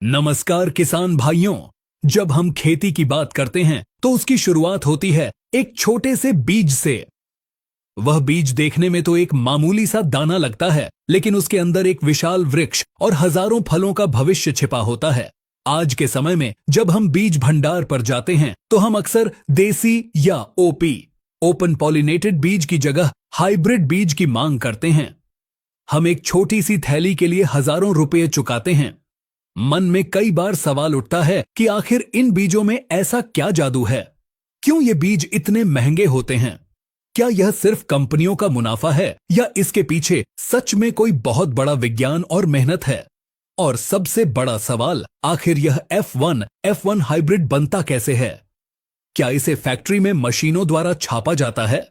नमस्कार किसान भाइयों। जब हम खेती की बात करते हैं तो उसकी शुरुआत होती है एक छोटे से बीज से। वह बीज देखने में तो एक मामूली सा दाना लगता है, लेकिन उसके अंदर एक विशाल वृक्ष और हजारों फलों का भविष्य छिपा होता है। आज के समय में जब हम बीज भंडार पर जाते हैं तो हम अक्सर देसी या ओपी ओपन पॉलिनेटेड बीज की जगह हाइब्रिड बीज की मांग करते हैं। हम एक छोटी सी थैली के लिए हजारों रुपए चुकाते हैं। मन में कई बार सवाल उठता है कि आखिर इन बीजों में ऐसा क्या जादू है? क्यों ये बीज इतने महंगे होते हैं? क्या यह सिर्फ कंपनियों का मुनाफा है या इसके पीछे सच में कोई बहुत बड़ा विज्ञान और मेहनत है? और सबसे बड़ा सवाल, आखिर यह F1 हाइब्रिड बनता कैसे है? क्या इसे फैक्ट्री में मशीनों द्वारा छापा जाता है?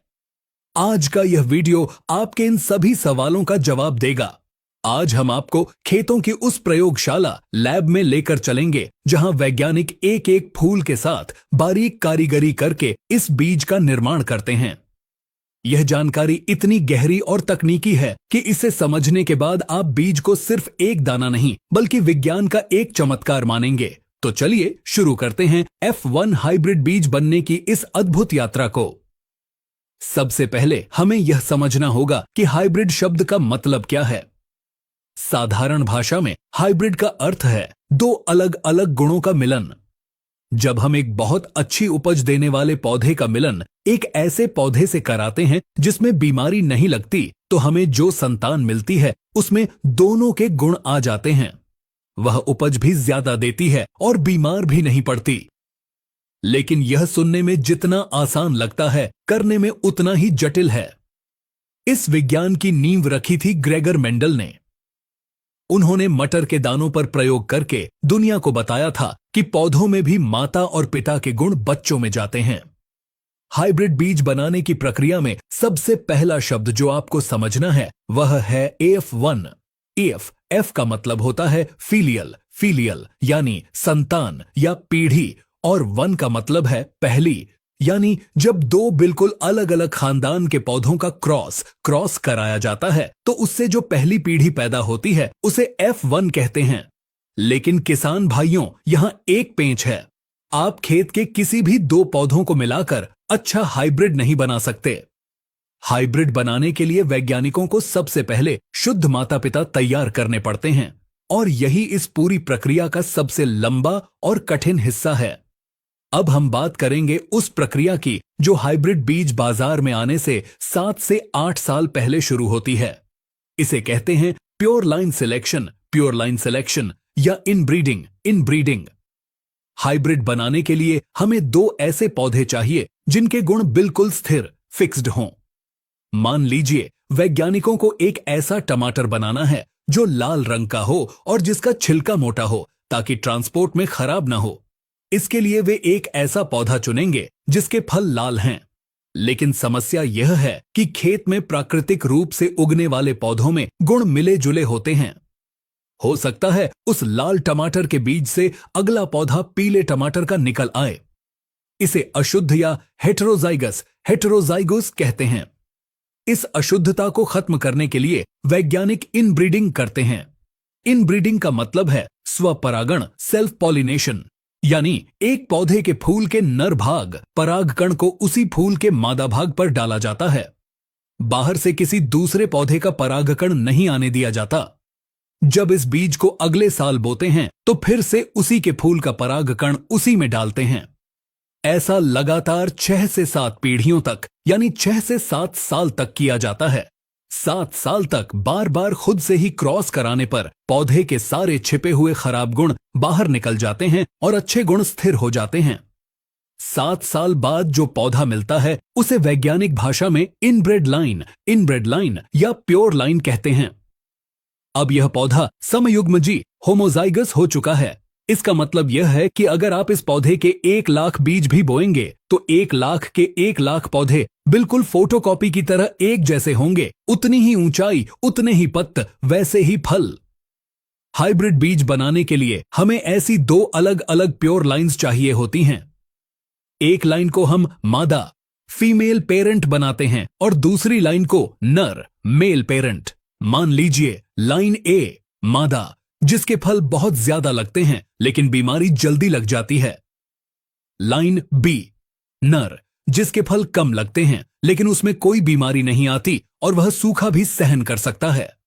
आज का यह वीडियो आपके इन सभी सवालों का जवाब देगा। आज हम आपको खेतों की उस प्रयोगशाला लैब में लेकर चलेंगे जहां वैज्ञानिक एक एक फूल के साथ बारीक कारीगरी करके इस बीज का निर्माण करते हैं। यह जानकारी इतनी गहरी और तकनीकी है कि इसे समझने के बाद आप बीज को सिर्फ एक दाना नहीं बल्कि विज्ञान का एक चमत्कार मानेंगे। तो चलिए शुरू करते हैं F1 हाइब्रिड बीज बनने की इस अद्भुत यात्रा को। सबसे पहले हमें यह समझना होगा कि हाइब्रिड शब्द का मतलब क्या है। साधारण भाषा में हाइब्रिड का अर्थ है दो अलग अलग गुणों का मिलन। जब हम एक बहुत अच्छी उपज देने वाले पौधे का मिलन एक ऐसे पौधे से कराते हैं जिसमें बीमारी नहीं लगती, तो हमें जो संतान मिलती है उसमें दोनों के गुण आ जाते हैं। वह उपज भी ज्यादा देती है और बीमार भी नहीं पड़ती। लेकिन यह सुनने में जितना आसान लगता है, करने में उतना ही जटिल है। इस विज्ञान की नींव रखी थी ग्रेगर मेंडल ने। उन्होंने मटर के दानों पर प्रयोग करके दुनिया को बताया था कि पौधों में भी माता और पिता के गुण बच्चों में जाते हैं। हाइब्रिड बीज बनाने की प्रक्रिया में सबसे पहला शब्द जो आपको समझना है वह है F1। F का मतलब होता है फीलियल यानी संतान या पीढ़ी, और 1 का मतलब है पहली, यानी जब दो बिल्कुल अलग अलग खानदान के पौधों का क्रॉस कराया जाता है तो उससे जो पहली पीढ़ी पैदा होती है उसे F1 कहते हैं। लेकिन किसान भाइयों, यहां एक पेंच है। आप खेत के किसी भी दो पौधों को मिलाकर अच्छा हाइब्रिड नहीं बना सकते। हाइब्रिड बनाने के लिए वैज्ञानिकों को सबसे पहले शुद्ध माता पिता तैयार करने पड़ते हैं, और यही इस पूरी प्रक्रिया का सबसे लंबा और कठिन हिस्सा है। अब हम बात करेंगे उस प्रक्रिया की जो हाइब्रिड बीज बाजार में आने से 7 से 8 साल पहले शुरू होती है। इसे कहते हैं प्योर लाइन सिलेक्शन या इनब्रीडिंग। हाइब्रिड बनाने के लिए हमें दो ऐसे पौधे चाहिए जिनके गुण बिल्कुल स्थिर फिक्स्ड हों। मान लीजिए वैज्ञानिकों को एक ऐसा टमाटर बनाना है जो लाल रंग का हो और जिसका छिलका मोटा हो ताकि ट्रांसपोर्ट में खराब ना हो। इसके लिए वे एक ऐसा पौधा चुनेंगे जिसके फल लाल हैं। लेकिन समस्या यह है कि खेत में प्राकृतिक रूप से उगने वाले पौधों में गुण मिले जुले होते हैं। हो सकता है उस लाल टमाटर के बीज से अगला पौधा पीले टमाटर का निकल आए। इसे अशुद्ध या हेटेरोजाइगस कहते हैं। इस अशुद्धता को खत्म करने के लिए वैज्ञानिक इनब्रीडिंग करते हैं। इनब्रीडिंग का मतलब है स्वपरागण, सेल्फ पॉलिनेशन, यानी एक पौधे के फूल के नर भाग परागकण को उसी फूल के मादा भाग पर डाला जाता है। बाहर से किसी दूसरे पौधे का परागकण नहीं आने दिया जाता। जब इस बीज को अगले साल बोते हैं तो फिर से उसी के फूल का परागकण उसी में डालते हैं। ऐसा लगातार 6 से 7 पीढ़ियों तक, यानी 6 से 7 साल तक किया जाता है। 7 साल तक बार बार खुद से ही क्रॉस कराने पर पौधे के सारे छिपे हुए खराब गुण बाहर निकल जाते हैं और अच्छे गुण स्थिर हो जाते हैं। 7 साल बाद जो पौधा मिलता है उसे वैज्ञानिक भाषा में इनब्रेड लाइन या प्योर लाइन कहते हैं। अब यह पौधा समयुग्मजी होमोजाइगस हो चुका है। इसका मतलब यह है कि अगर आप इस पौधे के 1 लाख बीज भी बोएंगे तो 1 लाख के 1 लाख पौधे बिल्कुल फोटोकॉपी की तरह एक जैसे होंगे। उतनी ही ऊंचाई, उतने ही पत्ते, वैसे ही फल। हाइब्रिड बीज बनाने के लिए हमें ऐसी दो अलग अलग प्योर लाइंस चाहिए होती हैं। एक लाइन को हम मादा फीमेल पेरेंट बनाते हैं और दूसरी लाइन को नर मेल पेरेंट। मान लीजिए लाइन ए मादा जिसके फल बहुत ज्यादा लगते हैं लेकिन बीमारी जल्दी लग जाती है। लाइन बी, नर, जिसके फल कम लगते हैं लेकिन उसमें कोई बीमारी नहीं आती और वह सूखा भी सहन कर सकता है।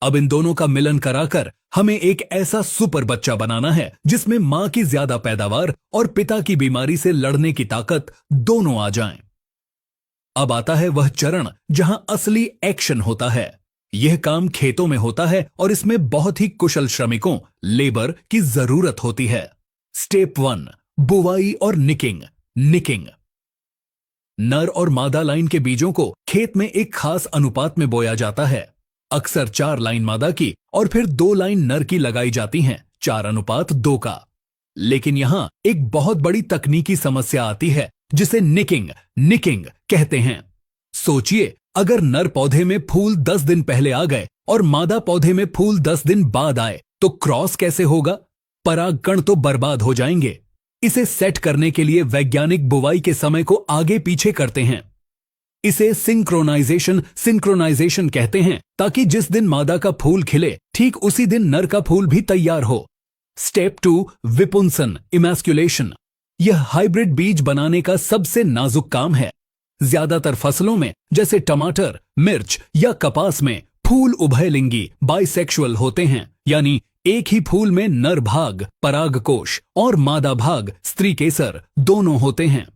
अब इन दोनों का मिलन कराकर हमें एक ऐसा सुपर बच्चा बनाना है जिसमें मां की ज्यादा पैदावार और पिता की बीमारी से लड़ने की ताकत दोनों आ जाएं। अब आता है वह चरण जहां असली एक्शन होता है। यह काम खेतों में होता है और इसमें बहुत ही कुशल श्रमिकों, लेबर की जरूरत होती है। स्टेप 1, बुवाई और निकिंग। निकिंग, नर और मादा लाइन के बीजों को खेत में एक खास अनुपात में बोया जाता है। अक्सर 4 लाइन मादा की और फिर 2 लाइन नर की लगाई जाती हैं, 4:2 का। लेकिन यहां एक बहुत बड़ी तकनीकी समस्या आती है जिसे निकिंग कहते हैं। सोचिए, अगर नर पौधे में फूल 10 दिन पहले आ गए और मादा पौधे में फूल 10 दिन बाद आए तो क्रॉस कैसे होगा? परागकण तो बर्बाद हो जाएंगे। इसे सेट करने के लिए वैज्ञानिक बुवाई के समय को आगे पीछे करते हैं। इसे सिंक्रोनाइजेशन कहते हैं, ताकि जिस दिन मादा का फूल खिले ठीक उसी दिन नर का फूल भी तैयार हो। स्टेप 2, विपुंसन, इमैस्कुलेशन। यह हाइब्रिड बीज बनाने का सबसे नाजुक काम है। ज्यादातर फसलों में जैसे टमाटर, मिर्च या कपास में फूल उभयलिंगी, बाइसेक्सुअल होते हैं, यानी एक ही फूल में नर भाग परागकोश और मादा भाग स्त्री केसर दोनों होते हैं।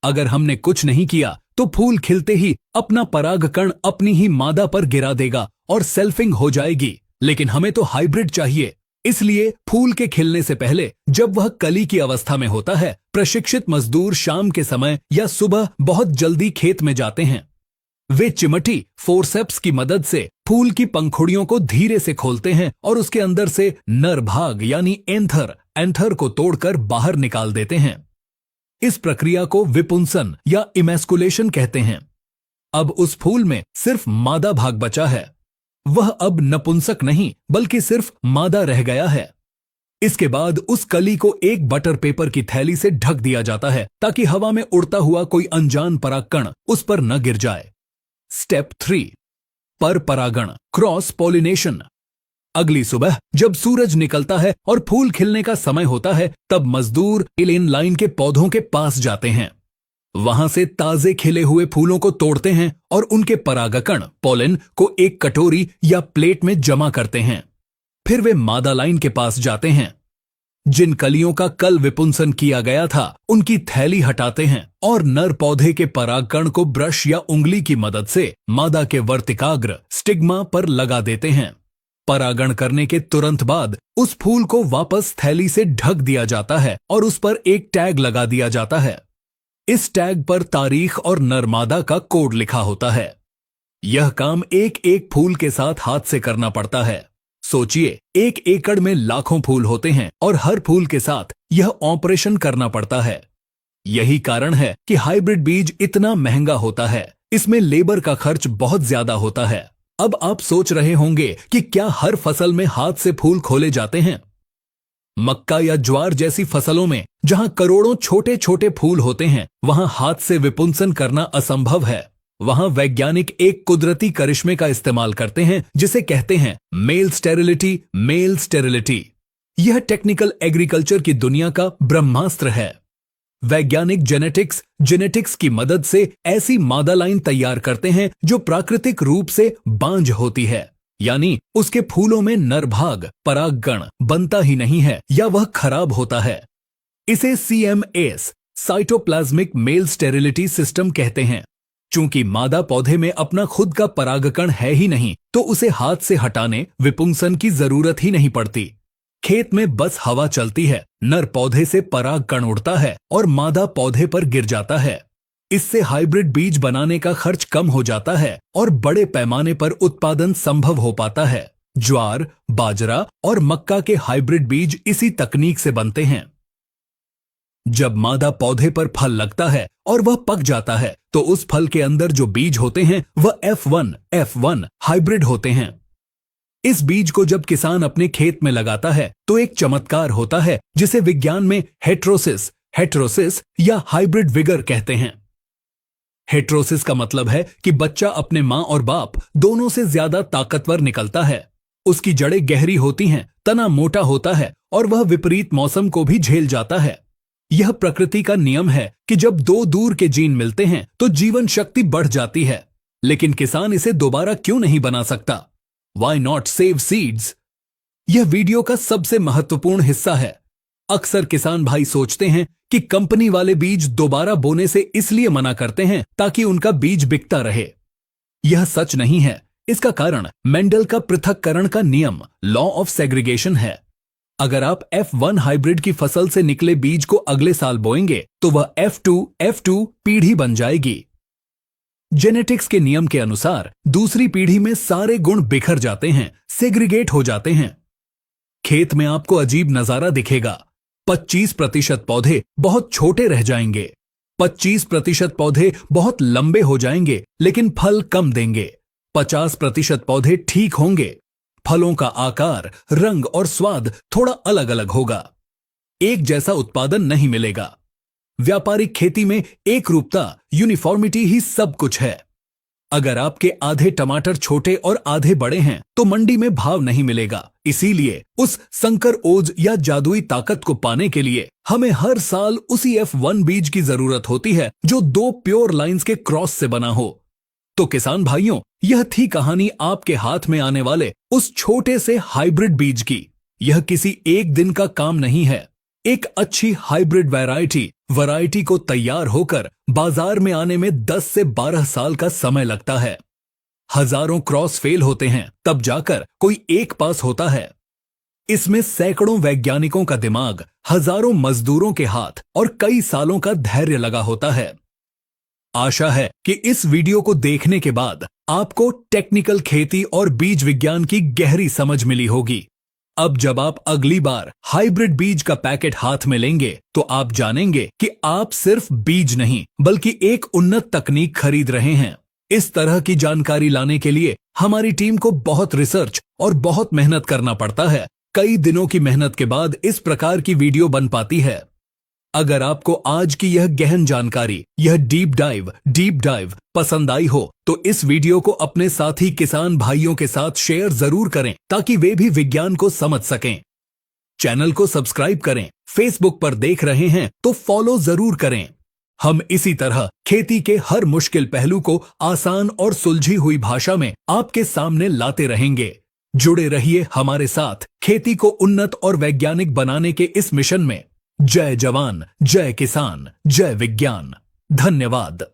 अगर हमने कुछ नहीं किया तो फूल खिलते ही अपना परागकण अपनी ही मादा पर गिरा देगा और सेल्फिंग हो जाएगी। लेकिन हमें तो हाइब्रिड चाहिए, इसलिए फूल के खिलने से पहले जब वह कली की अवस्था में होता है, प्रशिक्षित मजदूर शाम के समय या सुबह बहुत जल्दी खेत में जाते हैं। वे चिमटी फोरसेप्स की मदद से फूल की पंखुड़ियों को धीरे से खोलते हैं और उसके अंदर से नर भाग यानी एंथर को तोड़कर बाहर निकाल देते हैं। इस प्रक्रिया को विपुंसन या इमैस्कुलेशन कहते हैं। अब उस फूल में सिर्फ मादा भाग बचा है। वह अब नपुंसक नहीं बल्कि सिर्फ मादा रह गया है। इसके बाद उस कली को एक बटर पेपर की थैली से ढक दिया जाता है ताकि हवा में उड़ता हुआ कोई अनजान परागकण उस पर न गिर जाए। स्टेप 3, पर परागण, क्रॉस पॉलिनेशन। अगली सुबह जब सूरज निकलता है और फूल खिलने का समय होता है, तब मजदूर इन लाइन के पौधों के पास जाते हैं। वहां से ताजे खिले हुए फूलों को तोड़ते हैं और उनके परागकण पोलन को एक कटोरी या प्लेट में जमा करते हैं। फिर वे मादा लाइन के पास जाते हैं। जिन कलियों का कल विपुंसन किया गया था उनकी थैली हटाते हैं और नर पौधे के परागकण को ब्रश या उंगली की मदद से मादा के वर्तिकाग्र स्टिग्मा पर लगा देते हैं। परागण करने के तुरंत बाद उस फूल को वापस थैली से ढक दिया जाता है और उस पर एक टैग लगा दिया जाता है। इस टैग पर तारीख और नर मादा का कोड लिखा होता है। यह काम एक एक फूल के साथ हाथ से करना पड़ता है। सोचिए, 1 एकड़ में लाखों फूल होते हैं और हर फूल के साथ यह ऑपरेशन करना पड़ता है। यही कारण है कि हाइब्रिड बीज इतना महंगा होता है। इसमें लेबर का खर्च बहुत ज्यादा होता है। अब आप सोच रहे होंगे कि क्या हर फसल में हाथ से फूल खोले जाते हैं? मक्का या ज्वार जैसी फसलों में जहां करोड़ों छोटे छोटे फूल होते हैं, वहां हाथ से विपुंसन करना असंभव है। वहां वैज्ञानिक एक कुदरती करिश्मे का इस्तेमाल करते हैं जिसे कहते हैं मेल स्टेरिलिटी। यह टेक्निकल एग्रीकल्चर की दुनिया का ब्रह्मास्त्र है। वैज्ञानिक जेनेटिक्स की मदद से ऐसी मादा लाइन तैयार करते हैं जो प्राकृतिक रूप से बांझ होती है, यानी उसके फूलों में नर भाग परागकण बनता ही नहीं है या वह खराब होता है। इसे CMS cytoplasmic male sterility system कहते हैं। चूंकि मादा पौधे में अपना खुद का परागकण है ही नहीं, तो उसे हाथ से हटाने विपुंसन की जरूरत ही नहीं पड़ती। खेत में बस हवा चलती है, नर पौधे से परागकण उड़ता है और मादा पौधे पर गिर जाता है। इससे हाइब्रिड बीज बनाने का खर्च कम हो जाता है और बड़े पैमाने पर उत्पादन संभव हो पाता है। ज्वार, बाजरा और मक्का के हाइब्रिड बीज इसी तकनीक से बनते हैं। जब मादा पौधे पर फल लगता है और वह पक जाता है, तो उस फल के अंदर जो बीज होते हैं वह F1 हाइब्रिड होते हैं। इस बीज को जब किसान अपने खेत में लगाता है तो एक चमत्कार होता है जिसे विज्ञान में हेट्रोसिस या हाइब्रिड विगर कहते हैं। हेट्रोसिस का मतलब है कि बच्चा अपने मां और बाप दोनों से ज्यादा ताकतवर निकलता है। उसकी जड़ें गहरी होती हैं, तना मोटा होता है और वह विपरीत मौसम को भी झेल जाता है। यह प्रकृति का नियम है कि जब दो दूर के जीन मिलते हैं तो जीवन शक्ति बढ़ जाती है। लेकिन किसान इसे दोबारा क्यों नहीं बना सकता? Why not save seeds? यह वीडियो का सबसे महत्वपूर्ण हिस्सा है। अक्सर किसान भाई सोचते हैं कि कंपनी वाले बीज दोबारा बोने से इसलिए मना करते हैं ताकि उनका बीज बिकता रहे। यह सच नहीं है। इसका कारण मेंडल का पृथक्करण का नियम, लॉ ऑफ सेग्रीगेशन है। अगर आप F1 हाइब्रिड की फसल से निकले बीज को अगले साल बोएंगे तो वह F2 पीढ़ी बन जाएगी। जेनेटिक्स के नियम के अनुसार दूसरी पीढ़ी में सारे गुण बिखर जाते हैं, सेग्रीगेट हो जाते हैं। खेत में आपको अजीब नजारा दिखेगा। 25% पौधे बहुत छोटे रह जाएंगे, 25% पौधे बहुत लंबे हो जाएंगे लेकिन फल कम देंगे, 50% पौधे ठीक होंगे, फलों का आकार, रंग और स्वाद थोड़ा अलग अलग होगा। एक जैसा उत्पादन नहीं मिलेगा। व्यापारिक खेती में एक रूपता, यूनिफॉर्मिटी ही सब कुछ है। अगर आपके आधे टमाटर छोटे और आधे बड़े हैं तो मंडी में भाव नहीं मिलेगा। इसीलिए उस संकर ओज या जादुई ताकत को पाने के लिए हमें हर साल उसी F1 बीज की जरूरत होती है जो 2 प्योर लाइंस के क्रॉस से बना हो। तो किसान भाइयों, यह थी कहानी आपके हाथ में आने वाले उस छोटे से हाइब्रिड बीज की। यह किसी एक दिन का काम नहीं है। एक अच्छी हाइब्रिड वैरायटी को तैयार होकर बाजार में आने में 10 से 12 साल का समय लगता है। हजारों क्रॉस फेल होते हैं, तब जाकर कोई एक पास होता है। इसमें सैकड़ों वैज्ञानिकों का दिमाग, हजारों मजदूरों के हाथ और कई सालों का धैर्य लगा होता है। आशा है कि इस वीडियो को देखने के बाद आपको टेक्निकल खेती और बीज विज्ञान की गहरी समझ मिली होगी। अब जब आप अगली बार हाइब्रिड बीज का पैकेट हाथ में लेंगे तो आप जानेंगे कि आप सिर्फ बीज नहीं बल्कि एक उन्नत तकनीक खरीद रहे हैं। इस तरह की जानकारी लाने के लिए हमारी टीम को बहुत रिसर्च और बहुत मेहनत करना पड़ता है। कई दिनों की मेहनत के बाद इस प्रकार की वीडियो बन पाती है। अगर आपको आज की यह गहन जानकारी, यह डीप डाइव पसंद आई हो तो इस वीडियो को अपने साथी किसान भाइयों के साथ शेयर जरूर करें ताकि वे भी विज्ञान को समझ सकें। चैनल को सब्सक्राइब करें। फेसबुक पर देख रहे हैं तो फॉलो जरूर करें। हम इसी तरह खेती के हर मुश्किल पहलू को आसान और सुलझी हुई भाषा में आपके सामने लाते रहेंगे। जुड़े रहिए हमारे साथ खेती को उन्नत और वैज्ञानिक बनाने के इस मिशन में। जय जवान, जय किसान, जय विज्ञान। धन्यवाद।